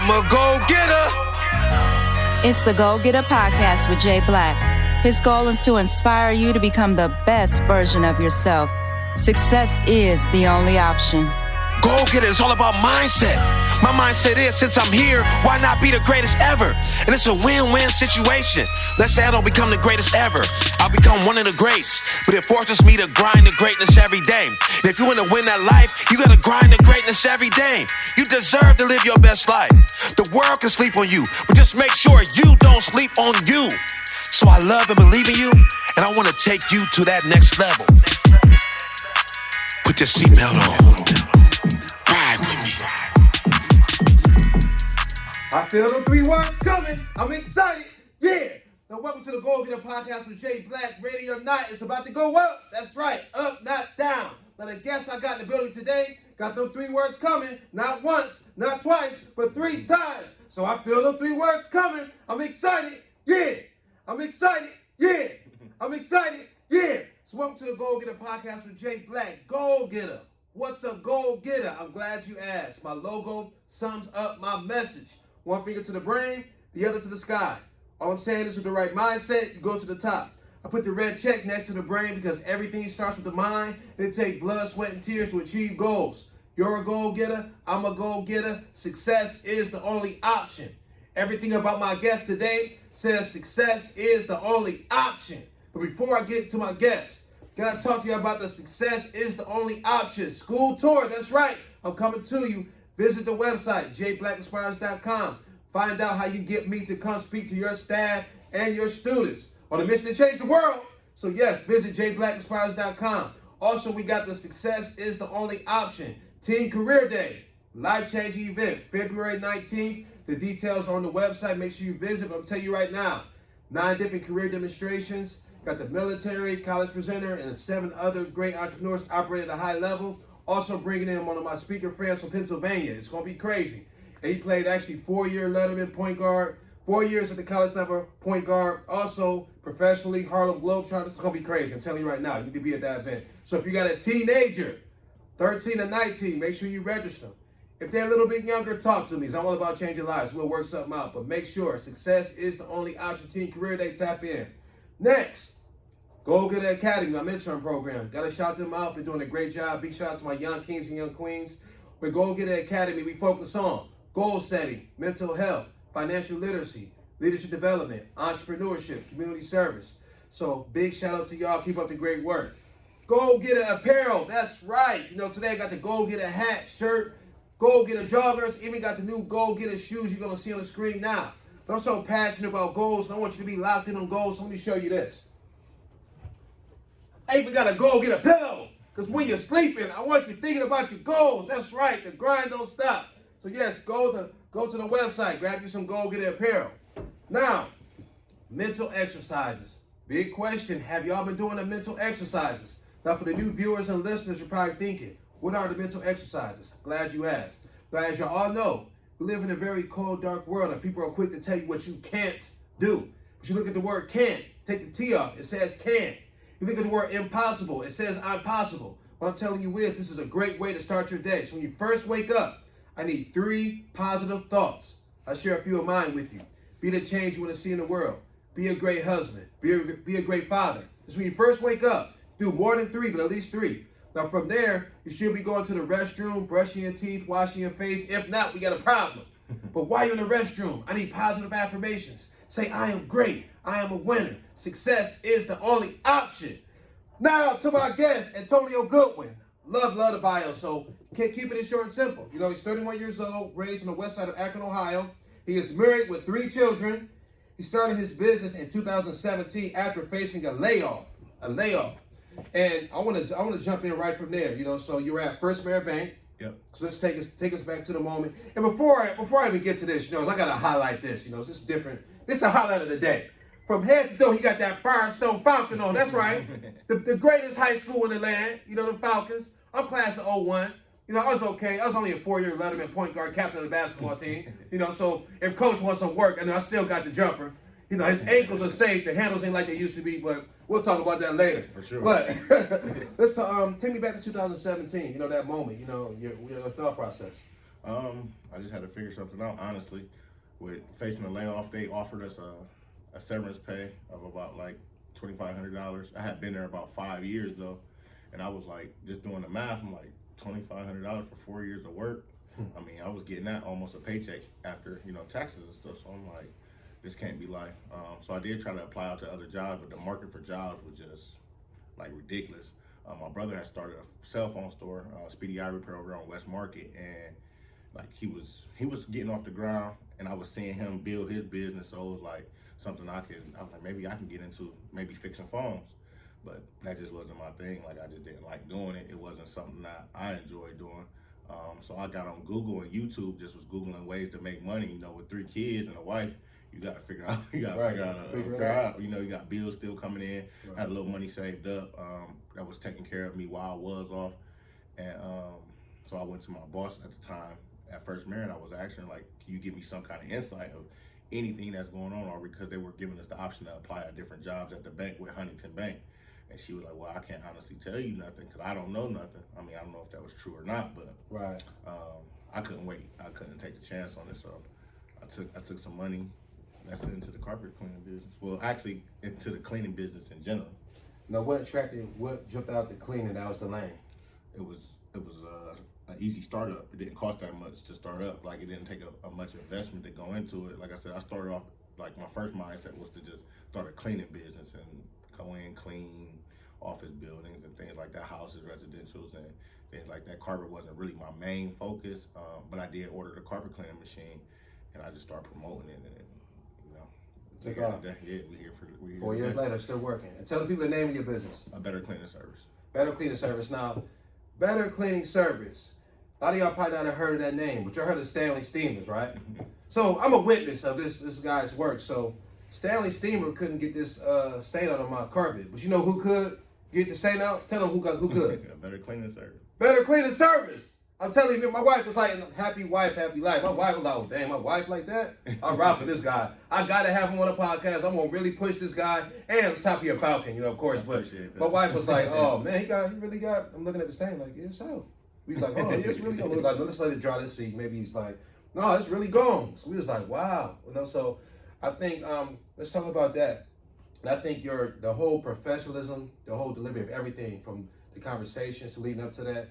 I'm a go-getter. It's the Goalgetta podcast with Jay Black. His goal is to inspire you to become the best version of yourself. Success is the only option. Goalgetta is all about mindset. My mindset is, since I'm here, why not be the greatest ever? And it's a win-win situation. Let's say I don't become the greatest ever. I'll become one of the greats. But it forces me to grind the greatness every day. And if you want to win that life, you got to grind the greatness every day. You deserve to live your best life. The world can sleep on you, but just make sure you don't sleep on you. So I love and believe in you, and I want to take you to that next level. Put your seatbelt on. Ride with me. I feel the 3 words coming. I'm excited. Yeah. Now, welcome to the Goalgetta podcast with Jay Black. Ready or not, it's about to go up. That's right. Up, not down. Now, the guests I got in the building today got them 3 words coming. Not once, not twice, but 3 times. So I feel the 3 words coming. I'm excited. Yeah. I'm excited. Yeah. I'm excited. Yeah. So welcome to the Goalgetta podcast with Jay Black. Goalgetta. What's a goal-getter? I'm glad you asked. My logo sums up my message. 1 finger to the brain, the other to the sky. All I'm saying is with the right mindset, you go to the top. I put the red check next to the brain because everything starts with the mind, and it takes blood, sweat, and tears to achieve goals. You're a goal-getter. I'm a goal-getter. Success is the only option. Everything about my guest today says success is the only option. But before I get to my guest, gotta talk to you about the Success is the Only Option school tour. That's right. I'm coming to you. Visit the website, jblackinspires.com. Find out how you get me to come speak to your staff and your students on a mission to change the world. So yes, visit jblackinspires.com. Also, we got the Success is the Only Option Teen Career Day, life-changing event, February 19th. The details are on the website. Make sure you visit. But I'm telling you right now, 9 different career demonstrations. Got the military, college presenter, and 7 other great entrepreneurs operating at a high level. Also bringing in one of my speaker friends from Pennsylvania. It's going to be crazy. And he played actually 4-year Letterman point guard, 4 years at the college level point guard. Also professionally, Harlem Globetrotters. It's going to be crazy. I'm telling you right now, you need to be at that event. So if you got a teenager, 13 to 19, make sure you register. If they're a little bit younger, talk to me. I'm all about changing lives. We'll work something out. But make sure success is the only option. Teen Career Day, tap in. Next, Goalgetta Academy, my mentoring program. Got to shout them out. Been doing a great job. Big shout out to my young kings and young queens. With Goalgetta Academy, we focus on goal setting, mental health, financial literacy, leadership development, entrepreneurship, community service. So big shout out to y'all. Keep up the great work. Goalgetta Apparel. That's right. You know, today I got the Goalgetta hat, shirt, Goalgetta joggers. Even got the new Goalgetta shoes you're going to see on the screen now. But I'm so passionate about goals, and I want you to be locked in on goals. So let me show you this. I even got to go get a pillow. Because when you're sleeping, I want you thinking about your goals. That's right. The grind don't stop. So yes, go to the website. Grab you some Goalgetta Apparel. Now, mental exercises. Big question. Have y'all been doing the mental exercises? Now, for the new viewers and listeners, you're probably thinking, what are the mental exercises? Glad you asked. But as you all know, we live in a very cold, dark world, and people are quick to tell you what you can't do. But you look at the word can't. Take the T off. It says can. You look at the word impossible. It says I'm possible. What I'm telling you is this is a great way to start your day. So when you first wake up, I need 3 positive thoughts. I'll share a few of mine with you. Be the change you want to see in the world. Be a great husband. Be a great father. This is when you first wake up. Do more than 3, but at least 3. Now from there, you should be going to the restroom, brushing your teeth, washing your face. If not, we got a problem. But while you're in the restroom, I need positive affirmations. Say, I am great. I am a winner. Success is the only option. Now to my guest, Antonio Goodwin. Love the bio, so keep it short and simple. You know, he's 31 years old, raised on the west side of Akron, Ohio. He is married with 3 children. He started his business in 2017 after facing a layoff. And I want to jump in right from there. You know, so you're at First Merit Bank. Yep. So let's take us back to the moment. And before I even get to this, you know, I gotta highlight this. You know, this is different. This is a highlight of the day. From head to toe, he got that Firestone Falcon on. That's right. The greatest high school in the land. You know, the Falcons. I'm class of 01. You know, I was okay. I was only a 4-year Letterman point guard, captain of the basketball team. You know, so if coach wants some work, I still got the jumper. You know, his ankles are safe. The handles ain't like they used to be, but we'll talk about that later. For sure. But let's take me back to 2017. You know, that moment. You know, your thought process. I just had to figure something out, honestly. With facing a layoff, they offered us a severance pay of about like $2,500. I had been there about 5 years though, and I was like, just doing the math, I'm like, $2,500 for 4 years of work. I mean, I was getting that almost a paycheck after, taxes and stuff. So I'm like, this can't be life. So I did try to apply out to other jobs, but the market for jobs was just like ridiculous. My brother had started a cell phone store, Speedy Eye Repair over on West Market, and like he was getting off the ground, and I was seeing him build his business. So it was like something I was like, maybe I can get into, maybe fixing phones. But that just wasn't my thing. Like, I just didn't like doing it. It wasn't something that I enjoyed doing. So I got on Google and YouTube, just was Googling ways to make money. With 3 kids and a wife, you got to figure out, figure out, you got bills still coming in. Right. Had a little money saved up that was taking care of me while I was off. And so I went to my boss at the time at First Marine. I was asking, like, can you give me some kind of insight of anything that's going on? Or because they were giving us the option to apply at different jobs at the bank with Huntington Bank. And she was like, well, I can't honestly tell you nothing because I don't know nothing. I mean, I don't know if that was true or not, but right. I couldn't wait. I couldn't take the chance on it. So I took some money, invested into the carpet cleaning business. Well, actually, into the cleaning business in general. Now, what jumped out the cleaning? That was the lane. It was an easy startup. It didn't cost that much to start up. Like, it didn't take a much investment to go into it. Like I said, I started off, like, my first mindset was to just start a cleaning business and go in, clean office buildings and things like that, houses, residentials, and things like that. Carpet wasn't really my main focus, but I did order the carpet cleaning machine, and I just started promoting it, and took off. Yeah, we're here for 4 years later, still working. And tell the people the name of your business. A Better Cleaning Service. Better Cleaning Service. Now, Better Cleaning Service. A lot of y'all probably not have heard of that name, but you heard of Stanley Steamers, right? So I'm a witness of this guy's work. So Stanley Steamer couldn't get this stain out of my carpet, but you know who could get the stain out? Tell them who could. Better Cleaning Service. Better Cleaning Service. I'm telling you, my wife was like, happy wife, happy life. My wife was like, oh, dang, my wife like that? I'm rock with this guy. I got to have him on a podcast. I'm going to really push this guy. And on top of your Falcon, of course. But my wife was like, oh, man, he really got, I'm looking at the stain like, yeah, so. He's like, oh, it's really gone. We was like, no, let's let it dry this seat. Maybe he's like, no, it's really gone. So we was like, wow. So I think, let's talk about that. And I think the whole professionalism, the whole delivery of everything from the conversations to leading up to that,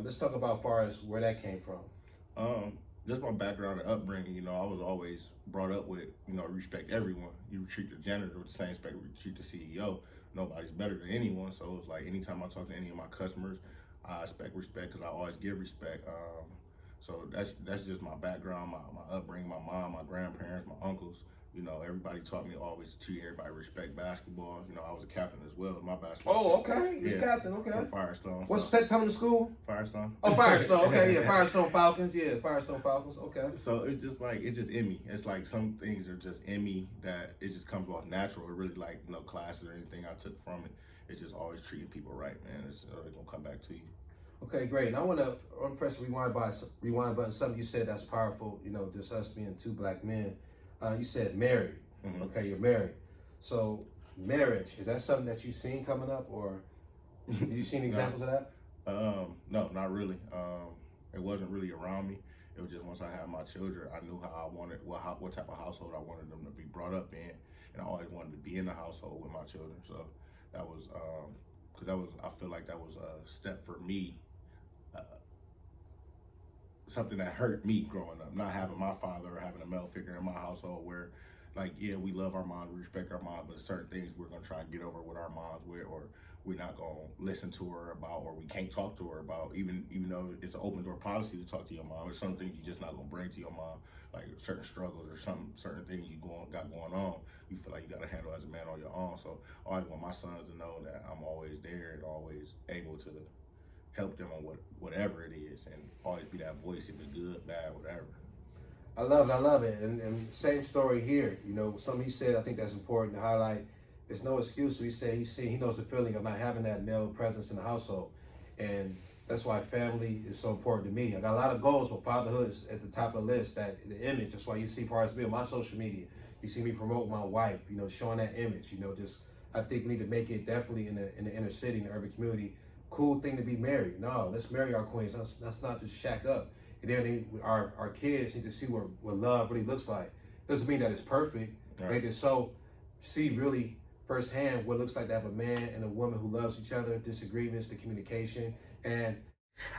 let's talk about far as where that came from. Just my background and upbringing, I was always brought up with, respect everyone. You treat the janitor with the same respect you treat the CEO. Nobody's better than anyone. So it was like anytime I talk to any of my customers, I expect respect because I always give respect. So that's just my background, my upbringing, my mom, my grandparents, my uncles. Everybody taught me to always treat everybody respect basketball. I was a captain as well in my basketball team. Oh, okay. He's captain, okay. Firestone. What's the time in the school? Firestone. Oh, Firestone, okay, yeah. Firestone Falcons, yeah. Firestone Falcons, okay. So it's just in me. It's like some things are just in me that it just comes off natural. It really like no classes or anything I took from it. It's just always treating people right, man. It's going to come back to you. Okay, great. And I want to press the rewind button. Something you said that's powerful, just us being 2 black men. You said married. Mm-hmm. Okay, you're married. So marriage, is that something that you've seen coming up, or have you seen examples of that? No, not really. It wasn't really around me. It was just once I had my children, I knew how I wanted, what type of household I wanted them to be brought up in, and I always wanted to be in the household with my children. So that was, I feel like that was a step for me. Something that hurt me growing up, not having my father or having a male figure in my household where, like, yeah, we love our mom, we respect our mom, but certain things we're going to try and get over with our moms with, or we're not going to listen to her about, or we can't talk to her about, even though it's an open door policy to talk to your mom. It's something you're just not going to bring to your mom, like certain struggles or certain things you got going on, you feel like you got to handle as a man on your own. So I always want my sons to know that I'm always there and always able to help them on whatever it is, and always be that voice if it's good, bad, whatever. I love it. And same story here. Something he said, I think that's important to highlight. There's no excuse. He said he knows the feeling of not having that male presence in the household. And that's why family is so important to me. I got a lot of goals, but fatherhood is at the top of the list. That the image, that's why you see far as me on my social media, you see me promote my wife, showing that image. I think we need to make it definitely in the inner city, in the urban community, cool thing to be married. No, let's marry our queens. Let's not just shack up. And then our kids need to see what love really looks like. Doesn't mean that it's perfect. Right. They can see really firsthand what it looks like to have a man and a woman who loves each other, disagreements, the communication, and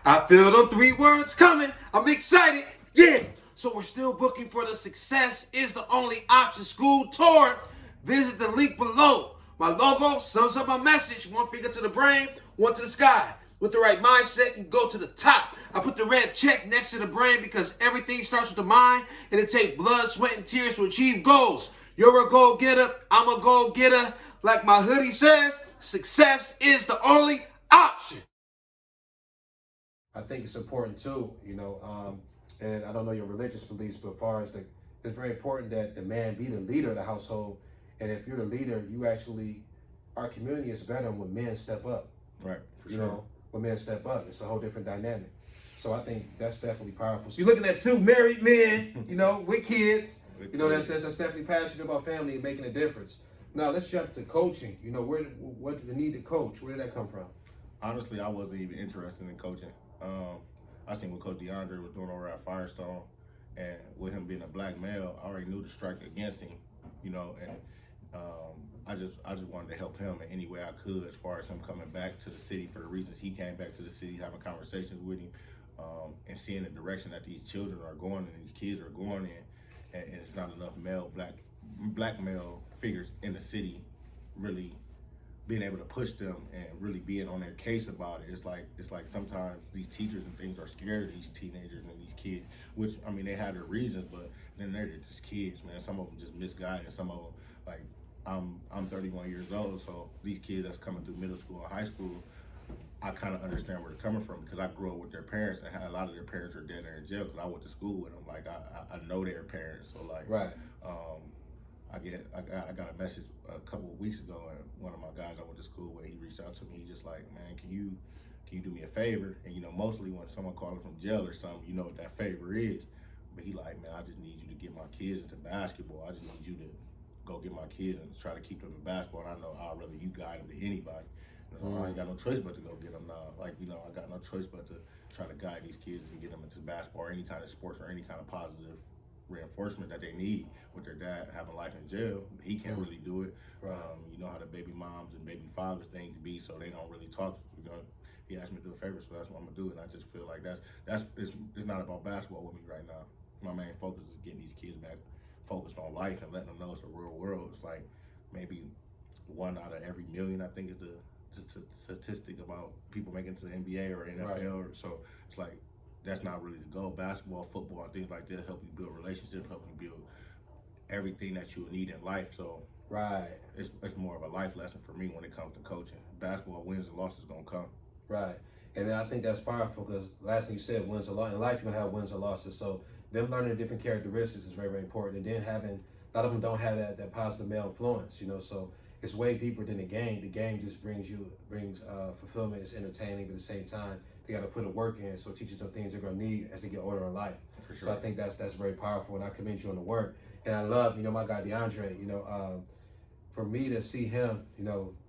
I feel the 3 words coming. I'm excited. Yeah. So we're still booking for the Success is the Only Option School Tour. Visit the link below. My logo sums up my message. 1 finger to the brain, 1 to the sky. With the right mindset, you go to the top. I put the red check next to the brain because everything starts with the mind, and it takes blood, sweat, and tears to achieve goals. You're a goal-getter. I'm a goal-getter. Like my hoodie says, success is the only option. I think it's important too, and I don't know your religious beliefs, but as far as it's very important that the man be the leader of the household. And if you're the leader, our community is better when men step up. Right, for sure. When men step up, it's a whole different dynamic. So I think that's definitely powerful. So you're looking at 2 married men, with kids. That's definitely passionate about family and making a difference. Now let's jump to coaching. What the need to coach? Where did that come from? Honestly, I wasn't even interested in coaching. I seen what Coach DeAndre was doing over at Firestone, and with him being a black male, I already knew to strike against him, and I just wanted to help him in any way I could, as far as him coming back to the city for the reasons he came back to the city, having conversations with him, and seeing the direction that these children are going and these kids are going in, and it's not enough black male figures in the city really being able to push them and really being on their case about it. It's like sometimes these teachers and things are scared of these teenagers and these kids, which, I mean, they have their reasons, but then they're just kids, man. Some of them just misguided. Some of them, like, I'm 31 years old, so these kids that's coming through middle school and high school, I kind of understand where they're coming from because I grew up with their parents, and a lot of their parents are dead or in jail because I went to school with them. Like, I know their parents, so like, right. I got a message a couple of weeks ago, and one of my guys I went to school with, he reached out to me. He just like, man, can you do me a favor? And mostly when someone calls from jail or something, you know what that favor is. But he like, man, I just need you to get my kids into basketball. I just need you to go get my kids and try to keep them in basketball. And I know I'd rather you guide them to anybody. I ain't got no choice but to go get them now. Like, I got no choice but to try to guide these kids and get them into basketball or any kind of sports or any kind of positive reinforcement that they need with their dad having life in jail. He can't really do it. Right. You know how the baby moms and baby fathers thing to be, so they don't really talk. He asked me to do a favor, so that's what I'm gonna do. And I just feel like it's not about basketball with me right now. My main focus is getting these kids back focused on life and letting them know it's a real world. It's like maybe 1 out of every million, I think, is the statistic about people making it to the NBA or NFL. Right. So it's like, that's not really the goal. Basketball, football, and things like that help you build relationships, help you build everything that you would need in life. So right, it's more of a life lesson for me when it comes to coaching. Basketball, wins and losses gonna come. Right, and I think that's powerful because last thing you said, wins and losses. In life, you're gonna have wins and losses. So them learning different characteristics is very, very important. And then having, a lot of them don't have that positive male influence, so it's way deeper than the game. The game just brings fulfillment. It's entertaining, but at the same time, they got to put a work in. So it teaches them things they're gonna need as they get older in life. For sure. So I think that's very powerful, and I commend you on the work. And I love, my guy DeAndre. For me to see him,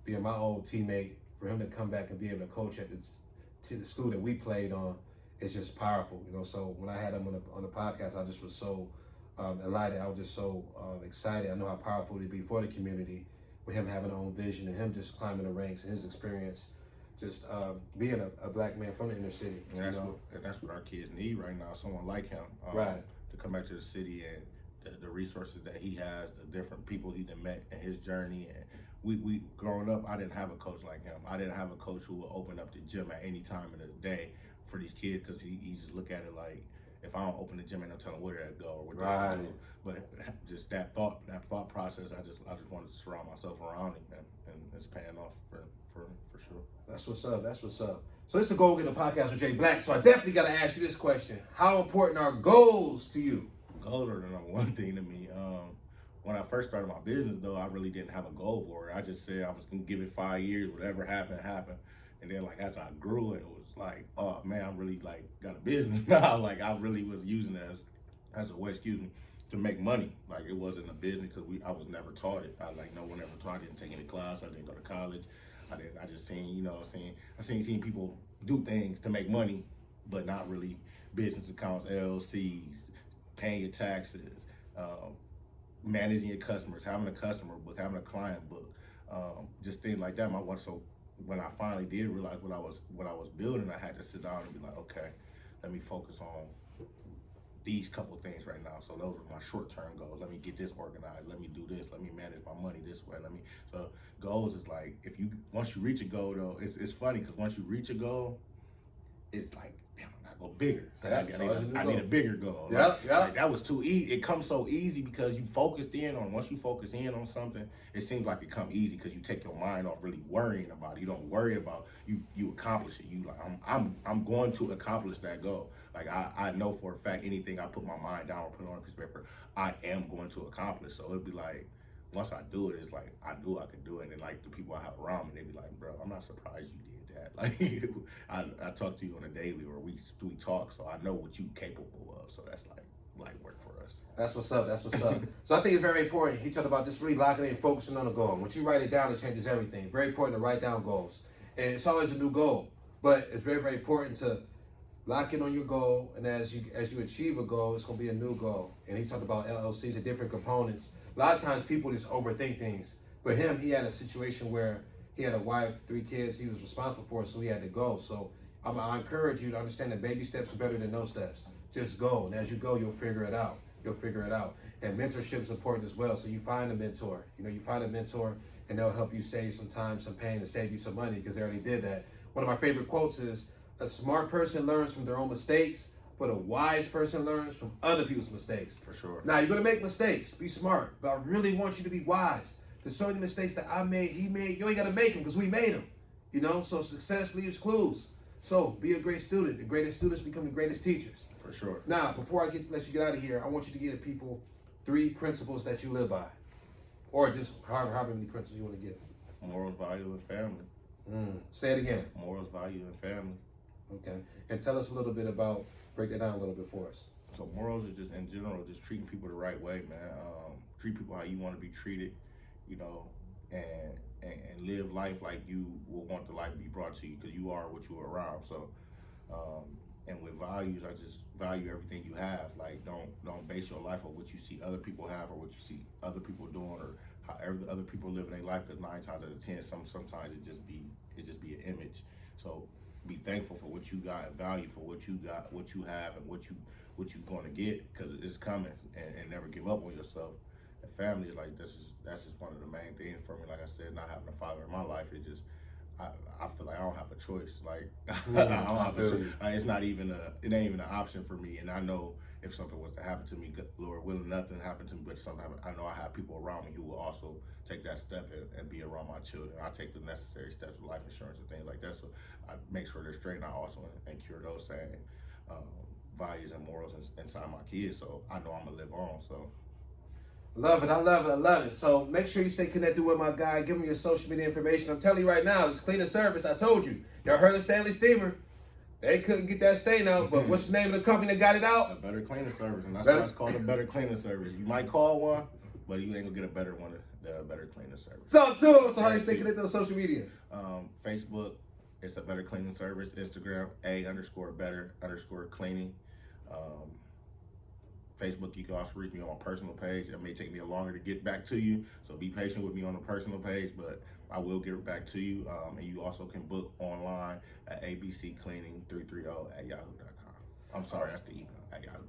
being my old teammate, for him to come back and be able to coach at the school that we played on, it's just powerful. So when I had him on the podcast, I just was so elated. I was just so excited. I know how powerful it'd be for the community, with him having his own vision and him just climbing the ranks and his experience, just being a black man from the inner city. And that's what our kids need right now, someone like him. Right. To come back to the city and the resources that he has, the different people he done met in his journey. And we growing up, I didn't have a coach like him. I didn't have a coach who would open up the gym at any time of the day for these kids, because he just look at it like, if I don't open the gym, ain't no telling where to go or what to do. But just that thought process, I just wanted to surround myself around it, and it's paying off for sure. That's what's up. So this is the Goalgetta podcast with Jay Black. So I definitely got to ask you this question: how important are goals to you? Goals are the number one thing to me. When I first started my business, though, I really didn't have a goal for it. I just said I was gonna give it 5 years, whatever happened. And then, like, as I grew, it was like, oh man, I'm really like got a business now. Like, I really was using it as a way, to make money. Like, it wasn't a business because I was never taught it. No one ever taught. I didn't take any class. I didn't go to college. I just seen, I seen people do things to make money, but not really business accounts, LLCs, paying your taxes, managing your customers, having a customer book, having a client book, just things like that. So when I finally did realize what I was building, I had to sit down and be like, okay, let me focus on these couple things right now. So those were my short-term goals. Let me get this organized. Let me do this. Let me manage my money this way. So goals is like, once you reach a goal though, it's funny because once you reach a goal, it's like, damn, I gotta go bigger. I need a bigger goal. Yeah, yeah. Like, that was too easy. It comes so easy because you focused in on. Once you focus in on something, it seems like it come easy because you take your mind off really worrying about it. You don't worry about you accomplish it. You like I'm going to accomplish that goal. Like I know for a fact anything I put my mind down or put it on a piece of paper, I am going to accomplish. So it'd be like, once I do it, it's like I knew I could do it. And then like the people I have around me, they'd be like, bro, I'm not surprised you did that. Like I talk to you on a daily, or we talk, so I know what you capable of. So that's like light work for us. That's what's up. That's what's up. So I think it's very important. He talked about just really locking in and focusing on a goal. Once you write it down, it changes everything. Very important to write down goals. And it's always a new goal, but it's very, very important to lock in on your goal. And as you achieve a goal, it's going to be a new goal. And he talked about LLCs and different components. A lot of times people just overthink things. But him, he had a situation where he had a wife, 3 kids he was responsible for, so he had to go. So I encourage you to understand that baby steps are better than no steps. Just go. And as you go, you'll figure it out. And mentorship is important as well. So you find a mentor. You find a mentor, and they'll help you save some time, some pain, and save you some money because they already did that. One of my favorite quotes is, a smart person learns from their own mistakes, but a wise person learns from other people's mistakes. For sure. Now, you're going to make mistakes. Be smart. But I really want you to be wise. There's so many mistakes that I made, he made. You ain't got to make them because we made them. So success leaves clues. So be a great student. The greatest students become the greatest teachers. For sure. Now, before I let you get out of here, I want you to give the people 3 principles that you live by. Or just however many principles you want to give. Morals, value, and family. Say it again. Morals, value, and family. Okay. And tell us a little bit about, break that down a little bit for us. So morals are just, in general, just treating people the right way, man. Treat people how you want to be treated, and live life like you will want the life to be brought to you because you are what you are around. So, and with values, I just value everything you have. Like, don't base your life on what you see other people have or what you see other people doing or however the other people live in their life. Because 9 times out of 10, sometimes it just be an image. So be thankful for what you got, and value for what you got, what you have, and what you're going to get because it's coming. And never give up on yourself. And family is like that's just one of the main things for me. Like I said, not having a father in my life, it just I feel like I don't have a choice. Like I don't have a choice. It ain't even an option for me. And I know if something was to happen to me, Lord willing, nothing happened to me, but something happened, I know I have people around me who will also take that step and be around my children. I take the necessary steps with life insurance and things like that. So I make sure they're straight, and I also incur those same values and morals inside my kids. So I know I'm gonna live on. So. Love it. I love it. So make sure you stay connected with my guy. Give him your social media information. I'm telling you right now, it's cleaning service. I told you. Y'all heard of Stanley Steamer? They couldn't get that stain out, but what's the name of the company that got it out? A Better Cleaning Service, and that's why it's called a Better Cleaning Service. You might call one, but you ain't gonna get a better one, the Better Cleaning Service. Talk to them. So how they stay connected on social media? Facebook, it's a Better Cleaning Service. Instagram, _better_cleaning. Facebook, you can also reach me on my personal page. It may take me longer to get back to you, so be patient with me on the personal page, but I will get it back to you. And you also can book online at abccleaning330@yahoo.com. I'm sorry, that's the email, @yahoo.com.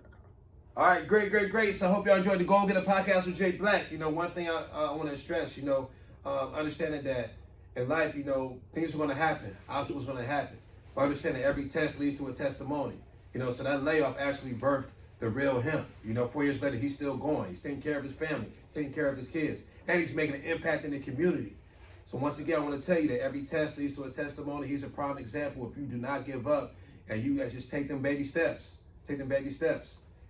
All right, great. So I hope y'all enjoyed the Goalgetta podcast with Jay Black. One thing I want to stress, understanding that in life, things are going to happen. Obstacles are going to happen. But understanding every test leads to a testimony. So that layoff actually birthed the real him. 4 years later, he's still going. He's taking care of his family, taking care of his kids, and he's making an impact in the community. So once again, I want to tell you that every test leads to a testimony. He's a prime example. If you do not give up and you guys just take them baby steps,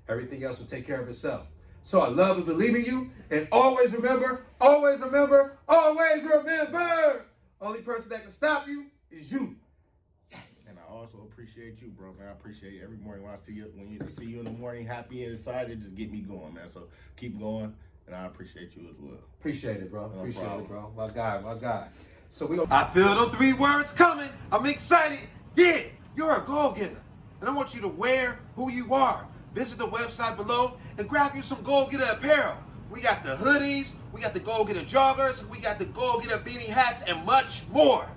everything else will take care of itself. So I love and believe in you. And always remember, only person that can stop you is you. And I also appreciate you, bro, man. I appreciate you every morning when I see you. When you see you in the morning, happy and excited, just get me going, man. So keep going, and I appreciate you as well. Appreciate it, bro. No Appreciate problem. it, bro. My guy. So I feel them 3 words coming. I'm excited. Yeah, you're a goal getter. and I want you to wear who you are. Visit the website below and grab you some Goalgetta apparel. We got the hoodies, we got the Goalgetta joggers, we got the Goalgetta beanie hats, and much more.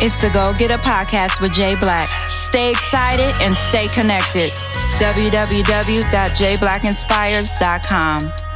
It's the Goalgetta Podcast with Jay Black. Stay excited and stay connected. www.jblackinspires.com